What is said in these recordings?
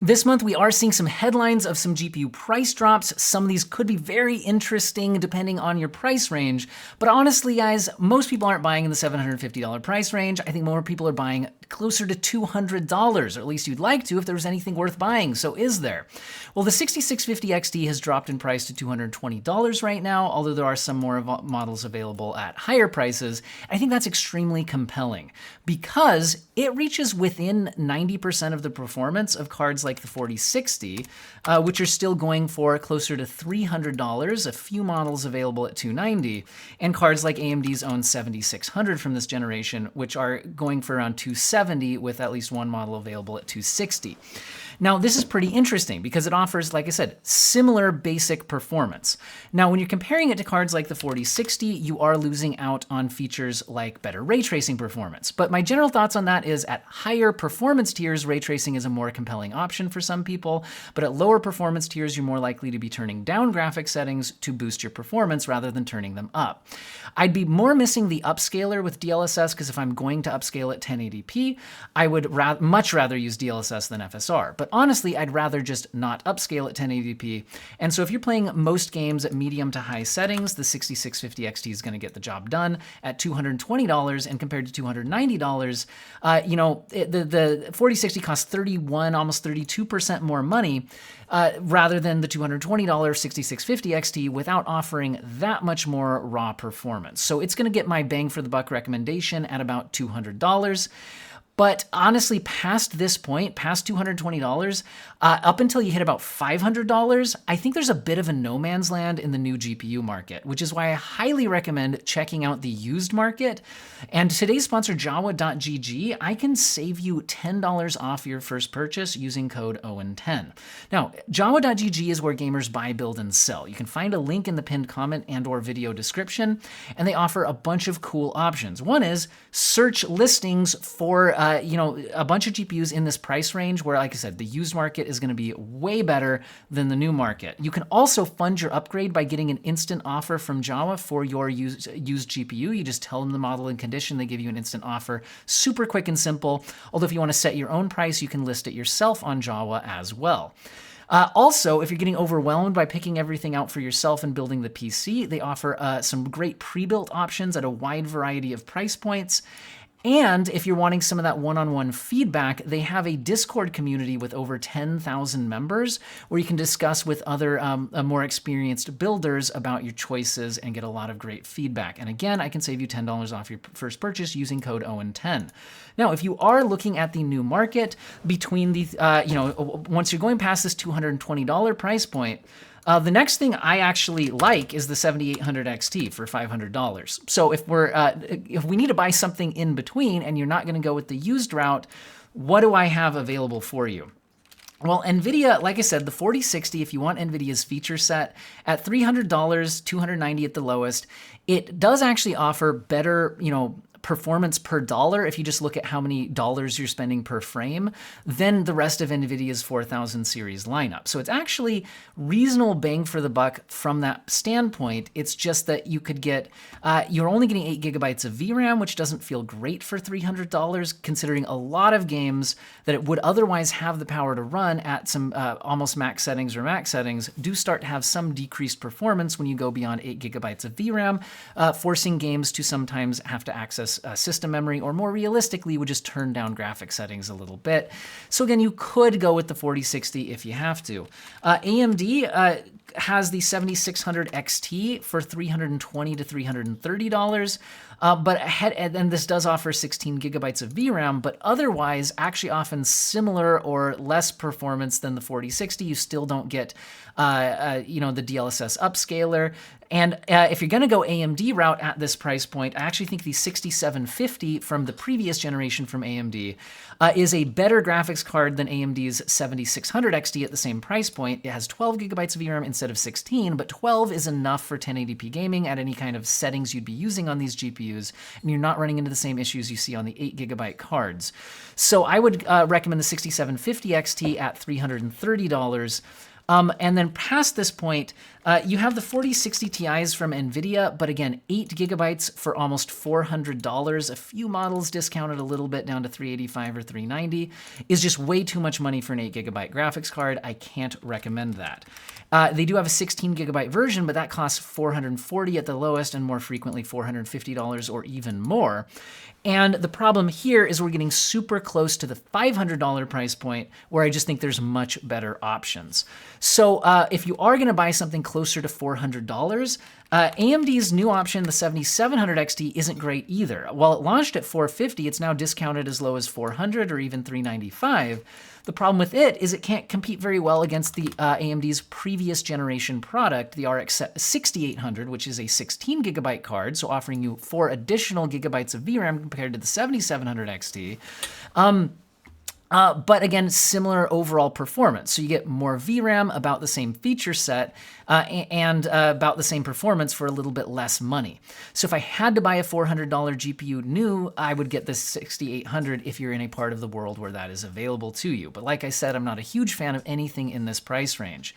This month, we are seeing some headlines of some GPU price drops. Some of these could be very interesting depending on your price range. But honestly, guys, most people aren't buying in the $750 price range. I think more people are buying closer to $200, or at least you'd like to if there was anything worth buying. So is there? Well, the 6650 XT has dropped in price to $220 right now, although there are some more models available at higher prices. I think that's extremely compelling because it reaches within 90% of the performance of cards like the 4060, which are still going for closer to $300, a few models available at $290, and cards like AMD's own 7600 from this generation, which are going for around $270 with at least one model available at $260. Now, this is pretty interesting because it offers, like I said, similar basic performance. Now, when you're comparing it to cards like the 4060, you are losing out on features like better ray tracing performance. But my general thoughts on that is at higher performance tiers, ray tracing is a more compelling option for some people, but at lower performance tiers, you're more likely to be turning down graphic settings to boost your performance rather than turning them up. I'd be more missing the upscaler with DLSS because if I'm going to upscale at 1080p, I would much rather use DLSS than FSR. But honestly, I'd rather just not upscale at 1080p. And so if you're playing most games at medium to high settings, the 6650 XT is going to get the job done at $220, and compared to $290, the 4060 costs 31, almost 32% more money, rather than the $220 6650 XT without offering that much more raw performance. So it's going to get my bang for the buck recommendation at about $200. But honestly, past this point, past $220, up until you hit about $500, I think there's a bit of a no man's land in the new GPU market, which is why I highly recommend checking out the used market. And today's sponsor, Jawa.gg, I can save you $10 off your first purchase using code OWEN10. Now, Jawa.gg is where gamers buy, build, and sell. You can find a link in the pinned comment and/or video description, and they offer a bunch of cool options. One is search listings for a bunch of GPUs in this price range where, like I said, the used market is going to be way better than the new market. You can also fund your upgrade by getting an instant offer from Jawa for your used GPU. You just tell them the model and condition, they give you an instant offer. Super quick and simple. Although if you want to set your own price, you can list it yourself on Jawa as well. Also, if you're getting overwhelmed by picking everything out for yourself and building the PC, they offer some great pre-built options at a wide variety of price points. And if you're wanting some of that one-on-one feedback, they have a Discord community with over 10,000 members where you can discuss with other more experienced builders about your choices and get a lot of great feedback. And again, I can save you $10 off your first purchase using code OWEN10. Now, if you are looking at the new market between the, once you're going past this $220 price point, the next thing I actually like is the 7800 XT for $500. So if we need to buy something in between and you're not going to go with the used route, what do I have available for you? Well, NVIDIA, like I said, the 4060, if you want NVIDIA's feature set, at $300, $290 at the lowest, it does actually offer better, performance per dollar, if you just look at how many dollars you're spending per frame, than the rest of NVIDIA's 4000 series lineup. So it's actually reasonable bang for the buck from that standpoint. It's just that you could get, you're only getting 8 gigabytes of VRAM, which doesn't feel great for $300, considering a lot of games that it would otherwise have the power to run at some almost max settings or max settings do start to have some decreased performance when you go beyond 8 gigabytes of VRAM, forcing games to sometimes have to access system memory, or more realistically, would just turn down graphic settings a little bit. So again, you could go with the 4060 if you have to. AMD has the 7600 XT for $320 to $330. And this does offer 16 gigabytes of VRAM, but otherwise actually often similar or less performance than the 4060. You still don't get, the DLSS upscaler. And if you're going to go AMD route at this price point, I actually think the 6750 from the previous generation from AMD is a better graphics card than AMD's 7600 XT at the same price point. It has 12 gigabytes of VRAM instead of 16, but 12 is enough for 1080p gaming at any kind of settings you'd be using on these GPUs, and you're not running into the same issues you see on the 8 gigabyte cards. So I would recommend the 6750 XT at $330. And then past this point, you have the 4060 Ti's from NVIDIA, but again, 8 gigabytes for almost $400. A few models discounted a little bit down to $385 or $390 is just way too much money for an 8 gigabyte graphics card. I can't recommend that. They do have a 16 gigabyte version, but that costs $440 at the lowest and more frequently $450 or even more. And the problem here is we're getting super close to the $500 price point where I just think there's much better options. So if you are going to buy something closer to $400, AMD's new option, the 7700 XT, isn't great either. While it launched at $450, it's now discounted as low as $400 or even $395. The problem with it is it can't compete very well against the AMD's previous generation product, the RX 6800, which is a 16 gigabyte card, so offering you 4 additional gigabytes of VRAM compared to the 7700 XT. But again, similar overall performance. So you get more VRAM, about the same feature set, and about the same performance for a little bit less money. So if I had to buy a $400 GPU new, I would get the 6800 if you're in a part of the world where that is available to you. But like I said, I'm not a huge fan of anything in this price range.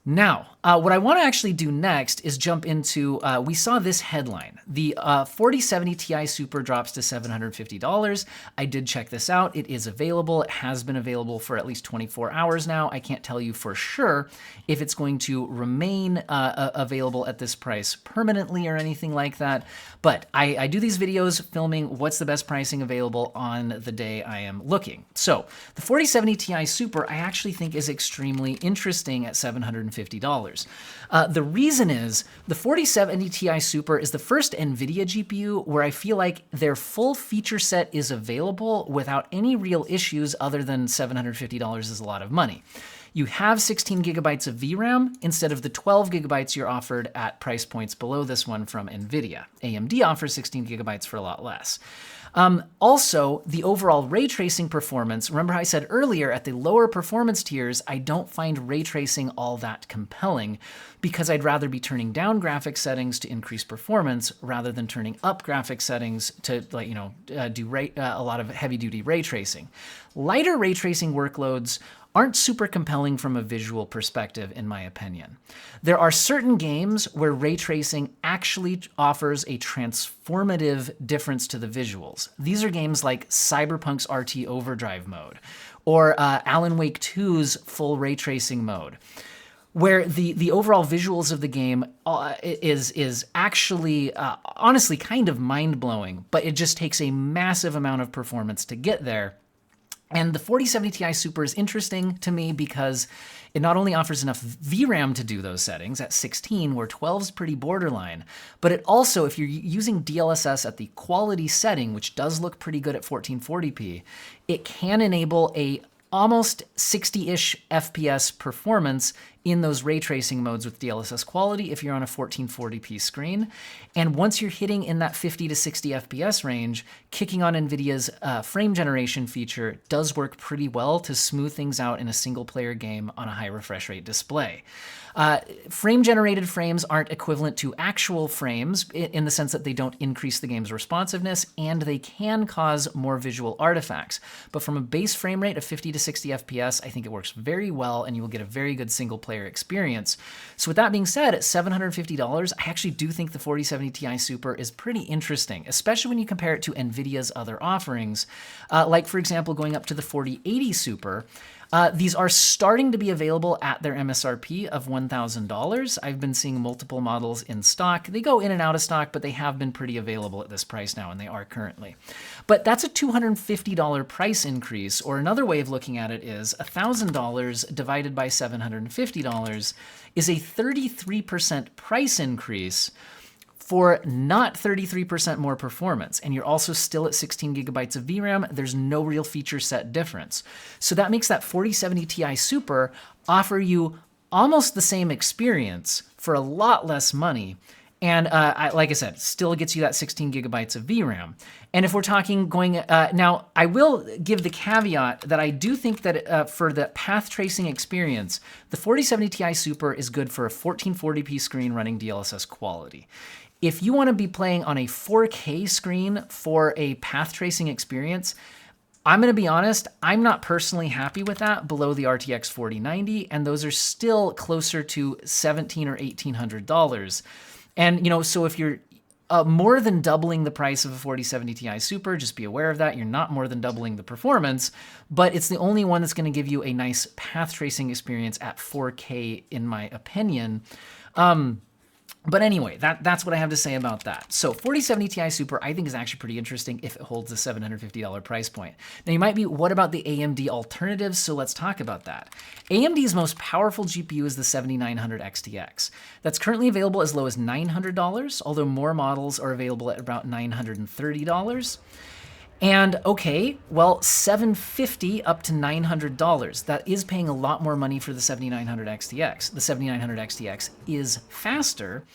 Now, what I want to actually do next is jump into, we saw this headline. The 4070 Ti Super drops to $750. I did check this out. It is available. It has been available for at least 24 hours now. I can't tell you for sure if it's going to remain available at this price permanently or anything like that. But I do these videos filming what's the best pricing available on the day I am looking. So the 4070 Ti Super I actually think is extremely interesting at $750. The reason is the 4070 Ti Super is the first NVIDIA GPU where I feel like their full feature set is available without any real issues other than $750 is a lot of money. You have 16 gigabytes of VRAM instead of the 12 gigabytes you're offered at price points below this one from NVIDIA. AMD offers 16 gigabytes for a lot less. Also, the overall ray tracing performance, remember how I said earlier at the lower performance tiers, I don't find ray tracing all that compelling because I'd rather be turning down graphics settings to increase performance rather than turning up graphics settings to do a lot of heavy duty ray tracing. Lighter ray tracing workloads aren't super compelling from a visual perspective, in my opinion. There are certain games where ray tracing actually offers a transformative difference to the visuals. These are games like Cyberpunk's RT Overdrive mode, or Alan Wake 2's full ray tracing mode, where the overall visuals of the game is actually, honestly, kind of mind-blowing, but it just takes a massive amount of performance to get there. And the 4070 Ti Super is interesting to me because it not only offers enough VRAM to do those settings at 16, where 12 is pretty borderline, but it also, if you're using DLSS at the quality setting, which does look pretty good at 1440p, it can enable a almost 60-ish FPS performance in those ray tracing modes with DLSS quality if you're on a 1440p screen. And once you're hitting in that 50 to 60 FPS range, kicking on NVIDIA's frame generation feature does work pretty well to smooth things out in a single-player game on a high refresh rate display. Frame-generated frames aren't equivalent to actual frames in the sense that they don't increase the game's responsiveness, and they can cause more visual artifacts. But from a base frame rate of 50 to 60 FPS, I think it works very well, and you will get a very good single-player experience. So with that being said, at $750, I actually do think the 4070 Ti Super is pretty interesting, especially when you compare it to NVIDIA's other offerings, like, for example, going up to the 4080 Super. These are starting to be available at their MSRP of $1,000. I've been seeing multiple models in stock. They go in and out of stock, but they have been pretty available at this price now, and they are currently. But that's a $250 price increase, or another way of looking at it is $1,000 divided by $750 is a 33% price increase for not 33% more performance, and you're also still at 16 gigabytes of VRAM. There's no real feature set difference. So that makes that 4070 Ti Super offer you almost the same experience for a lot less money. And like I said, still gets you that 16 gigabytes of VRAM. And if we're talking going, now I will give the caveat that I do think that for the path tracing experience, the 4070 Ti Super is good for a 1440p screen running DLSS quality. If you want to be playing on a 4K screen for a path tracing experience, I'm going to be honest, I'm not personally happy with that below the RTX 4090, and those are still closer to $1,700 or $1,800. And, so if you're more than doubling the price of a 4070 Ti Super, just be aware of that. You're not more than doubling the performance, but it's the only one that's going to give you a nice path tracing experience at 4K, in my opinion. But anyway, that's what I have to say about that. So 4070 Ti Super, I think, is actually pretty interesting if it holds the $750 price point. Now you might be, what about the AMD alternatives? So let's talk about that. AMD's most powerful GPU is the 7900 XTX. That's currently available as low as $900, although more models are available at about $930. And okay, well, $750 up to $900. That is paying a lot more money for the 7900 XTX. The 7900 XTX is faster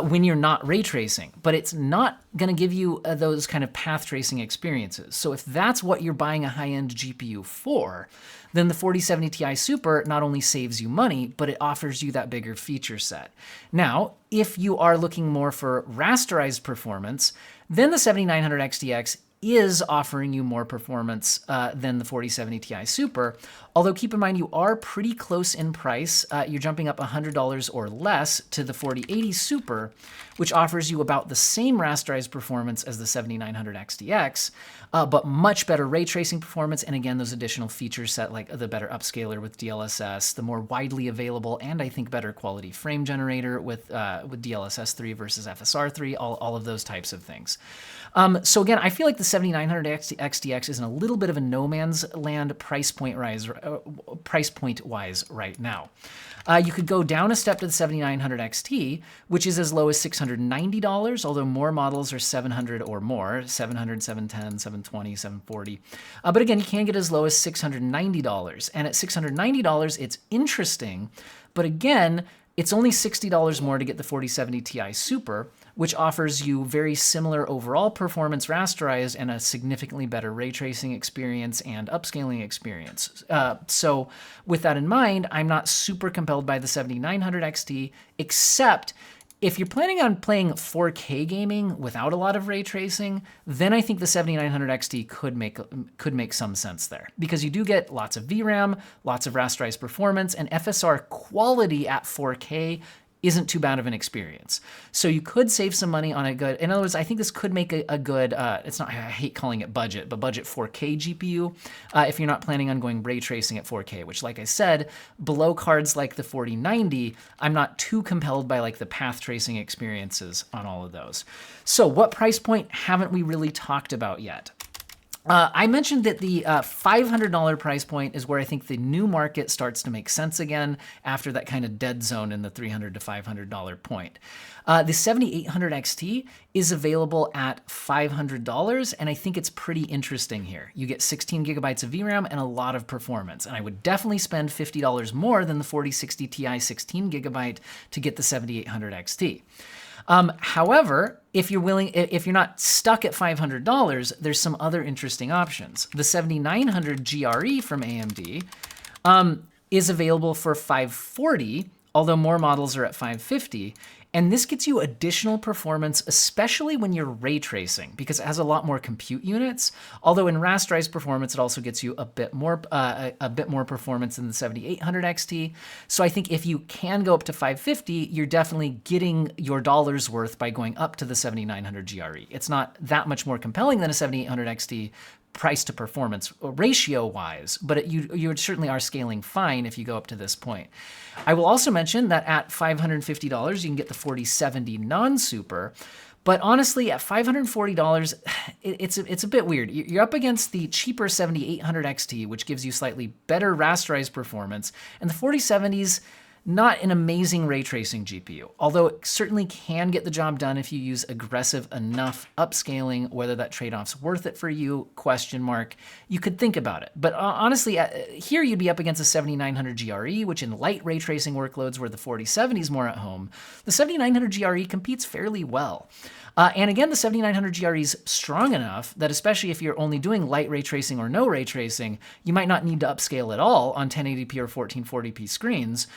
when you're not ray tracing, but it's not going to give you those kind of path tracing experiences. So if that's what you're buying a high-end GPU for, then the 4070 Ti Super not only saves you money, but it offers you that bigger feature set. Now, if you are looking more for rasterized performance, then the 7900 XTX is offering you more performance than the 4070 Ti Super. Although keep in mind, you are pretty close in price. You're jumping up $100 or less to the 4080 Super, which offers you about the same rasterized performance as the 7900 XTX, but much better ray tracing performance. And again, those additional features set, like the better upscaler with DLSS, the more widely available and I think better quality frame generator with DLSS 3 versus FSR 3, all of those types of things. So again, I feel like the 7900 XTX is in a little bit of a no man's land price point wise right now. You could go down a step to the 7900 XT, which is as low as $690, although more models are 700 or more, 700, 710, 720, 740. But again, you can get as low as $690. And at $690, it's interesting, but again, it's only $60 more to get the 4070 Ti Super, which offers you very similar overall performance rasterized and a significantly better ray tracing experience and upscaling experience. So with that in mind, I'm not super compelled by the 7900 XT, except if you're planning on playing 4K gaming without a lot of ray tracing, then I think the 7900 XT could make some sense there, because you do get lots of VRAM, lots of rasterized performance, and FSR quality at 4K isn't too bad of an experience. So you could save some money on a good, in other words, I think this could make a good, it's not, I hate calling it budget, but budget 4K GPU if you're not planning on going ray tracing at 4K, which like I said, below cards like the 4090, I'm not too compelled by like the path tracing experiences on all of those. So what price point haven't we really talked about yet? I mentioned that the $500 price point is where I think the new market starts to make sense again after that kind of dead zone in the $300 to $500 point. The 7800 XT is available at $500, and I think it's pretty interesting here. You get 16 gigabytes of VRAM and a lot of performance, and I would definitely spend $50 more than the 4060 Ti 16 gigabyte to get the 7800 XT. However, if you're not stuck at $500, there's some other interesting options. The 7900 GRE from AMD is available for $540, although more models are at $550. And this gets you additional performance, especially when you're ray tracing, because it has a lot more compute units. Although in rasterized performance, it also gets you a bit more performance than the 7800 XT. So I think if you can go up to $550, you're definitely getting your dollar's worth by going up to the 7900 GRE. It's not that much more compelling than a 7800 XT price to performance ratio wise, but you certainly are scaling fine if you go up to this point. I will also mention that at $550, you can get the 4070 non-super, but honestly, at $540, it's a bit weird. You're up against the cheaper 7800 XT, which gives you slightly better rasterized performance, and the 4070's not an amazing ray tracing GPU, although it certainly can get the job done if you use aggressive enough upscaling. Whether that trade-off's worth it for you, question mark. You could think about it. But honestly, here you'd be up against a 7900 GRE, which in light ray tracing workloads where the 4070 is more at home, the 7900 GRE competes fairly well. And again, the 7900 GRE is strong enough that especially if you're only doing light ray tracing or no ray tracing, you might not need to upscale at all on 1080p or 1440p screens.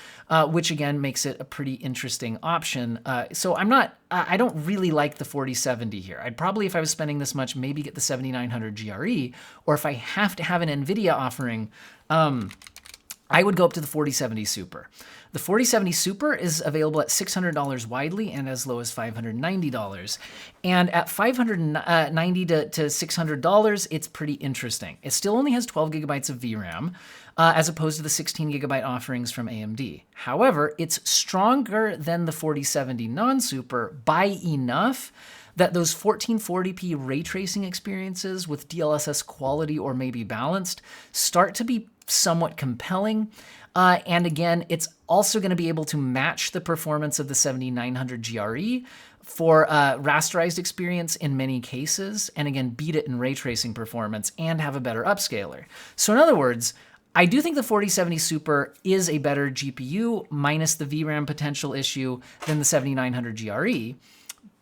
which again makes it a pretty interesting option. So I don't really like the 4070 here. I'd probably, if I was spending this much, maybe get the 7900 GRE, or if I have to have an NVIDIA offering, I would go up to the 4070 Super. The 4070 Super is available at $600 widely and as low as $590. And at $590 to $600, it's pretty interesting. It still only has 12 gigabytes of VRAM, as opposed to the 16 gigabyte offerings from AMD. However, it's stronger than the 4070 non-Super by enough that those 1440p ray tracing experiences with DLSS quality or maybe balanced start to be somewhat compelling. And again, it's also going to be able to match the performance of the 7900 GRE for rasterized experience in many cases, and again, beat it in ray tracing performance and have a better upscaler. So in other words, I do think the 4070 Super is a better GPU minus the VRAM potential issue than the 7900 GRE.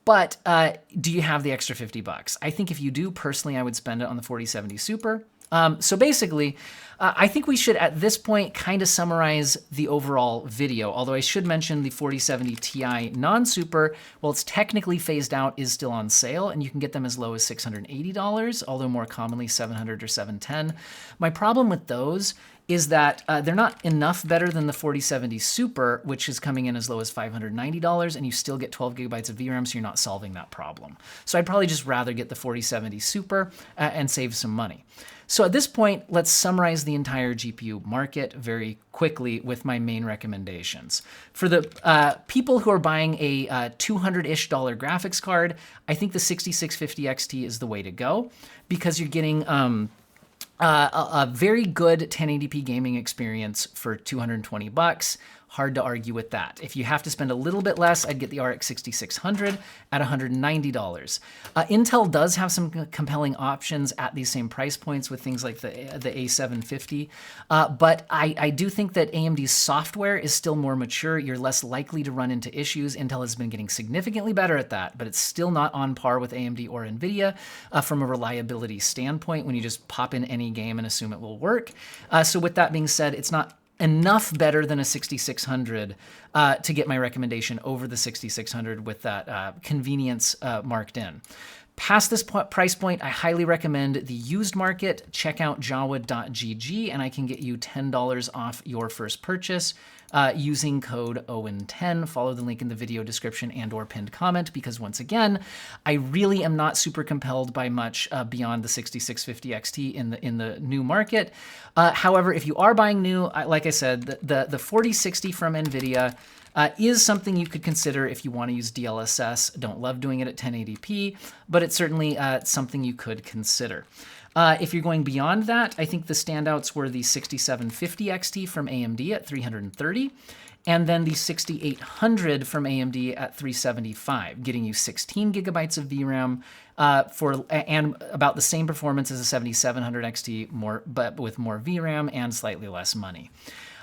But do you have the extra $50? I think if you do, personally, I would spend it on the 4070 Super. So basically, I think we should at this point kind of summarize the overall video, although I should mention the 4070 Ti non-Super, while it's technically phased out, is still on sale, and you can get them as low as $680, although more commonly $700 or $710. My problem with those is that they're not enough better than the 4070 Super, which is coming in as low as $590, and you still get 12 gigabytes of VRAM, so you're not solving that problem. So I'd probably just rather get the 4070 Super and save some money. So at this point, let's summarize the entire GPU market very quickly with my main recommendations. For the people who are buying a $200-ish graphics card, I think the 6650 XT is the way to go, because you're getting a very good 1080p gaming experience for $220. Hard to argue with that. If you have to spend a little bit less, I'd get the RX 6600 at $190. Intel does have some compelling options at these same price points with things like the A750, but I do think that AMD's software is still more mature. You're less likely to run into issues. Intel has been getting significantly better at that, but it's still not on par with AMD or NVIDIA from a reliability standpoint when you just pop in any game and assume it will work. So with that being said, it's not enough better than a 6600 to get my recommendation over the 6600 with that convenience marked in. Past this price point, I highly recommend the used market. Check out jawa.gg and I can get you $10 off your first purchase using code OWEN10. Follow the link in the video description and or pinned comment, because once again, I really am not super compelled by much beyond the 6650 XT in the new market. However, if you are buying new, like I said, the 4060 from NVIDIA is something you could consider if you want to use DLSS. Don't love doing it at 1080p, but it's certainly something you could consider. If you're going beyond that, I think the standouts were the 6750 XT from AMD at $330, and then the 6800 from AMD at $375, getting you 16 gigabytes of VRAM and about the same performance as a 7700 XT, but with more VRAM and slightly less money.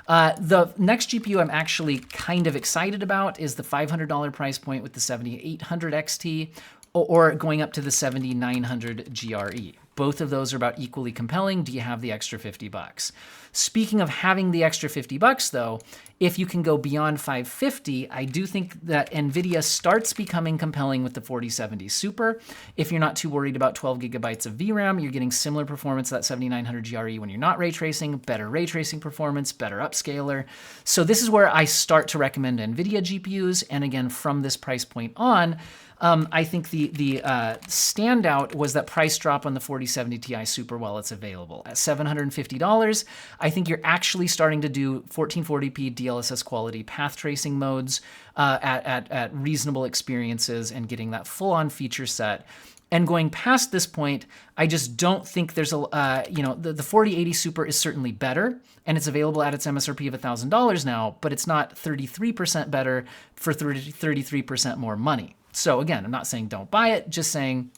The next GPU I'm actually kind of excited about is the $500 price point with the 7800 XT, or going up to the 7900 GRE. Both of those are about equally compelling. Do you have the extra $50? Speaking of having the extra $50 though, if you can go beyond $550, I do think that NVIDIA starts becoming compelling with the 4070 Super. If you're not too worried about 12 gigabytes of VRAM, you're getting similar performance to that 7900 GRE when you're not ray tracing, better ray tracing performance, better upscaler. So this is where I start to recommend NVIDIA GPUs. And again, from this price point on, I think the standout was that price drop on the 4070 Ti Super while it's available. At $750, I think you're actually starting to do 1440p DLSS quality path tracing modes at reasonable experiences and getting that full-on feature set. And going past this point, I just don't think there's the 4080 Super is certainly better, and it's available at its MSRP of $1,000 now, but it's not 33% better for 33% more money. So again, I'm not saying don't buy it, just saying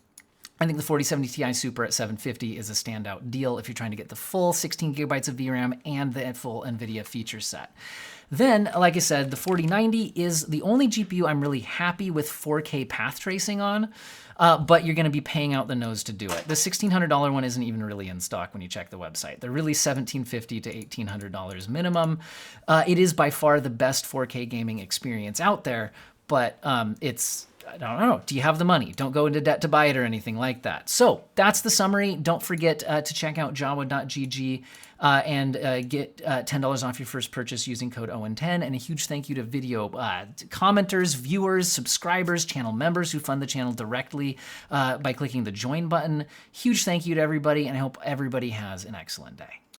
I think the 4070 Ti Super at $750 is a standout deal if you're trying to get the full 16 gigabytes of VRAM and the full NVIDIA feature set. Then, like I said, the 4090 is the only GPU I'm really happy with 4K path tracing on, but you're gonna be paying out the nose to do it. The $1,600 one isn't even really in stock when you check the website. They're really $1,750 to $1,800 minimum. It is by far the best 4K gaming experience out there, but I don't know. Do you have the money? Don't go into debt to buy it or anything like that. So that's the summary. Don't forget to check out jawa.gg and get $10 off your first purchase using code OWEN10. And a huge thank you to video commenters, viewers, subscribers, channel members who fund the channel directly by clicking the join button. Huge thank you to everybody, and I hope everybody has an excellent day.